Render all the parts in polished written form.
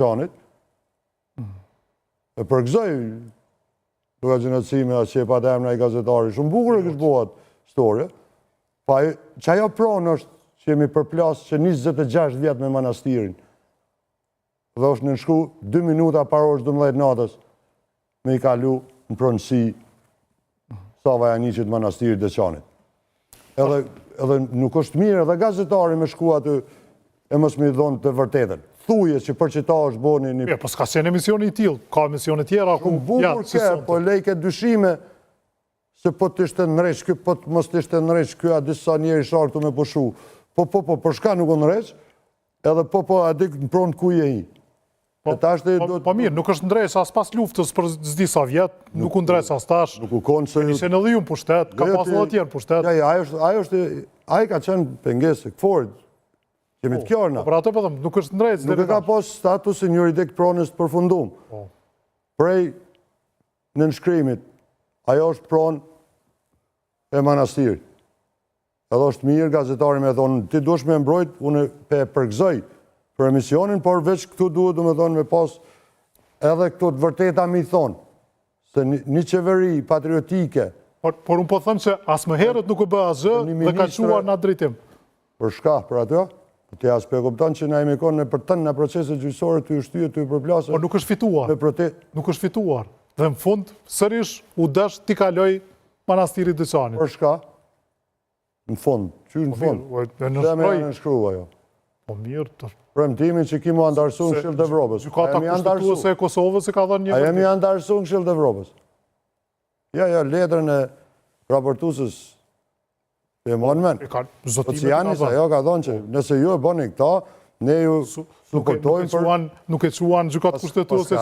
Qanit. E përgëzoj duke gjenocime as që e pa të emra i gazetari. Shumë bukur e kështë buhat storje. Pa që ajo pronë është që jemi përplasë që 26 vjetë me manastirin. Dhe është në nëshku 2 minuta par orës 12 natës me i kalu në pronësi Sava Janiqit manastirit dhe Qanit. Edhe nuk është mirë edhe gazetari me shku aty e mos me i dhonë të vërtetën. Thuje që për që ta është boni një... Po s'ka qenë emisioni i tillë, ka emisione tjera ku... Bukur ke, po lejke dyshime se po të ishte nëreq, ky po të mos të ishte nëreq, ky a disa njeri shartu me pushu. Po, për shka nuk o nëreq, edhe po, a dik në pronë ku je hi. Po mirë, nuk është ndrejsh as pas luftës për zdi sa vjetë, nuk u ndrejsh as tash. Nuk u konë se... Nishe në dhiju në pushtet, ka pas në tjerë në pushtet. Ajo ka qenë pengesë, këforit, kemi të kjorna. Për ato përdëm, nuk është ndrejsh. Nuk e ka pas statusin juridik pronës të përfundum. Prej në nënshkrimit, ajo është pronë e manastirit. Edhe është mirë, gazetari me thonë, ti dush me mbrojt, unë pe përgëzoj për emisionin, por veç këtu duhet me thonë me pas edhe këtu të vërteta mi thonë, se një qeveri patriotike... Por unë po thëmë që as më herët nuk u bë asgjë dhe ka quar në atë drejtim. Për shka, për ato, të jasë pe kupton që na imi konë në për tënë në proceset gjyqësore të i shtyje, të i përplasë... Por nuk është fituar. Nuk është fituar. Dhe në fund, sërish u dash t'i kaloj manastirit dhe Qanit. Për shka? Në fund. Që në fund? Dhe me janë në shkrua jo. Po mirë të... Premtimin që ki mu andarësu në Këshillë të Evropës. Gjykata Kushtetuese e Kosovës e ka dhënë një... A jemi andarësu në Këshillë të Evropës. Ja, letrën e raportusës e monmen. Po që janis, ajo ka dhënë që nëse ju e boni këta, ne ju suportojmë për... Nuk e quan Gjykata Kushtetuese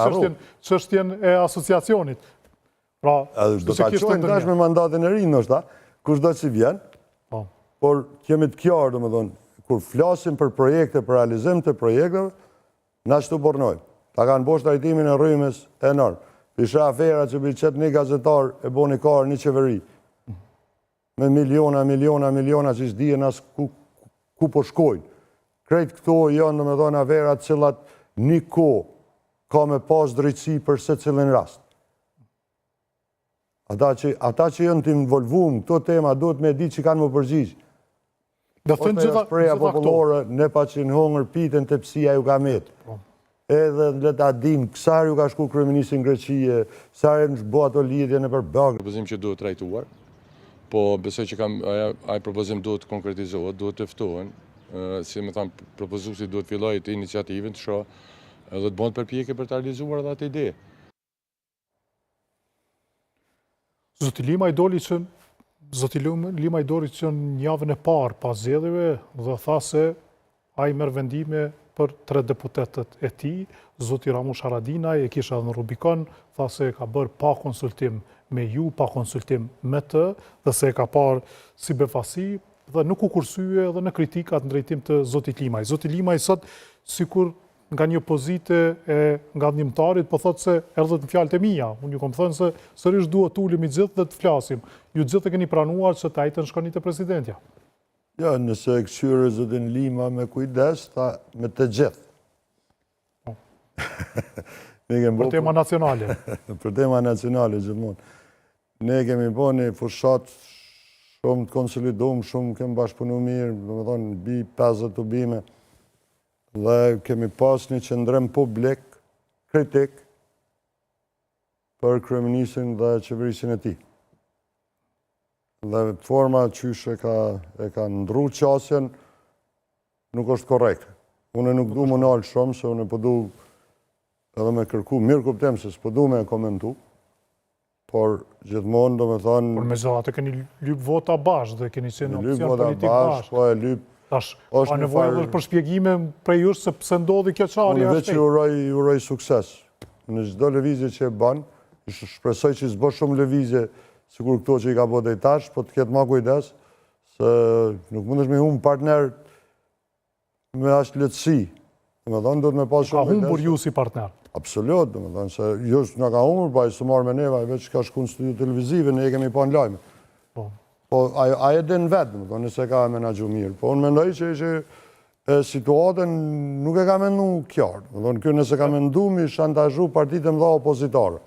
çështjen e asociacionit. Pra, do ta qojnë tash me mandatin e rinë, nështë ta, kush do që vjen, por kemi të kjarë, do me thonë, kur flasim për projekte, për realizim të projekteve, na që të bornojmë. Ta kanë bosh të rejtimin e rrymes enorm. Pisha afera që bi qëtë një gazetar e bo një karë, një qeveri. Me miliona që ishtë dijen asë ku po shkojnë. Krejt këto janë, do me thonë, afera cilat një ko ka me pas drejtësi për se cilin rast. Ata që janë të involvum, këto tema duhet me di që kanë më përgjigjë. Ose e shpreja popullore, ne pa që në hongër pitën të pësia ju ka metë. Edhe le ta dim, kësar ju ka shku kryeministri në Greqie, kësar e në shbo ato lidhje në përbëgë. Propozim që duhet trajtuar, po besoj që ai propozim duhet konkretizohet, duhet tëftohen, si me thamë, propozuesi duhet filloj të iniciativin të shoh edhe të bënd përpjekje për të realizuar edhe atë ide. Zoti Lima i doli që në javën e parë pas zgjedhjeve dhe tha se ai merr vendime për 3 deputetët e tij, zoti Ramush Haradinaj e kisha në Rubikon, tha se ka bërë pa konsultim me ju, pa konsultim me të, dhe se e ka parë si befasi dhe nuk u kursye edhe në kritikat në drejtim të zotit Limaj. Zoti Limaj sot, sikur nga një pozite e nga ndihmëtarit, po thotë se erdhët në fjalët e mia. Unë ju kom thënë se sërish duhet të ulemi gjithë dhe të flasim. Ju gjithë e keni pranuar që të ajtën shkoni të presidentja. Ja, nëse e këshyre zotin Lima me kujdes, ta me të gjithë. Për tema nacionale. Për tema nacionale, gjithmonë. Ne kemi po një fushat shumë të konsolidum, shumë kemi bashkëpunu mirë, do me thonë, bi 50 të bime, dhe kemi pas një qëndrem publik, kritik, për kryeministrin dhe qeverisin e ti. Dhe forma qyshe e ka ndru qasjen, nuk është korrekt. Unë nuk du më nalë shumë, se unë po du edhe me kërku, mirë kuptem se s'po du me komentu, por gjithmonë do me thonë... Por me zonë, atë keni lyp vota bashkë dhe keni qenë opcion politik bashkë. Po e lyp... Tash, ka nevojë edhe për shpjegime prej jush se pse ndodhi kjo çarje. Unë veç i uroj sukses. Në çdo lëvizje që e ban, shpresoj që s'bë shumë lëvizje sikur këto që i ka bërë deri tash, po të ketë më kujdes, se nuk mundesh me humb partner me aq lehtësi. Domethënë duhet me pas shumë. Ka humbur ju si partner. Absolut, domethënë se jo na ka humbur, pa s'u marr me neva, veç ka shkuar në studio televizive, ne e kemi pa në lajme. Po, a e din vetë, nëse ka menaxhu mirë. Po, unë mendoj që situatën nuk e ka mendu qartë. Më thonë, kjo nëse ka mendu mi shantazhu partitë mëdha opozitare.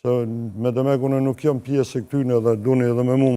Se me dëmek unë nuk jam pjesë e këtyne dhe duni edhe me mu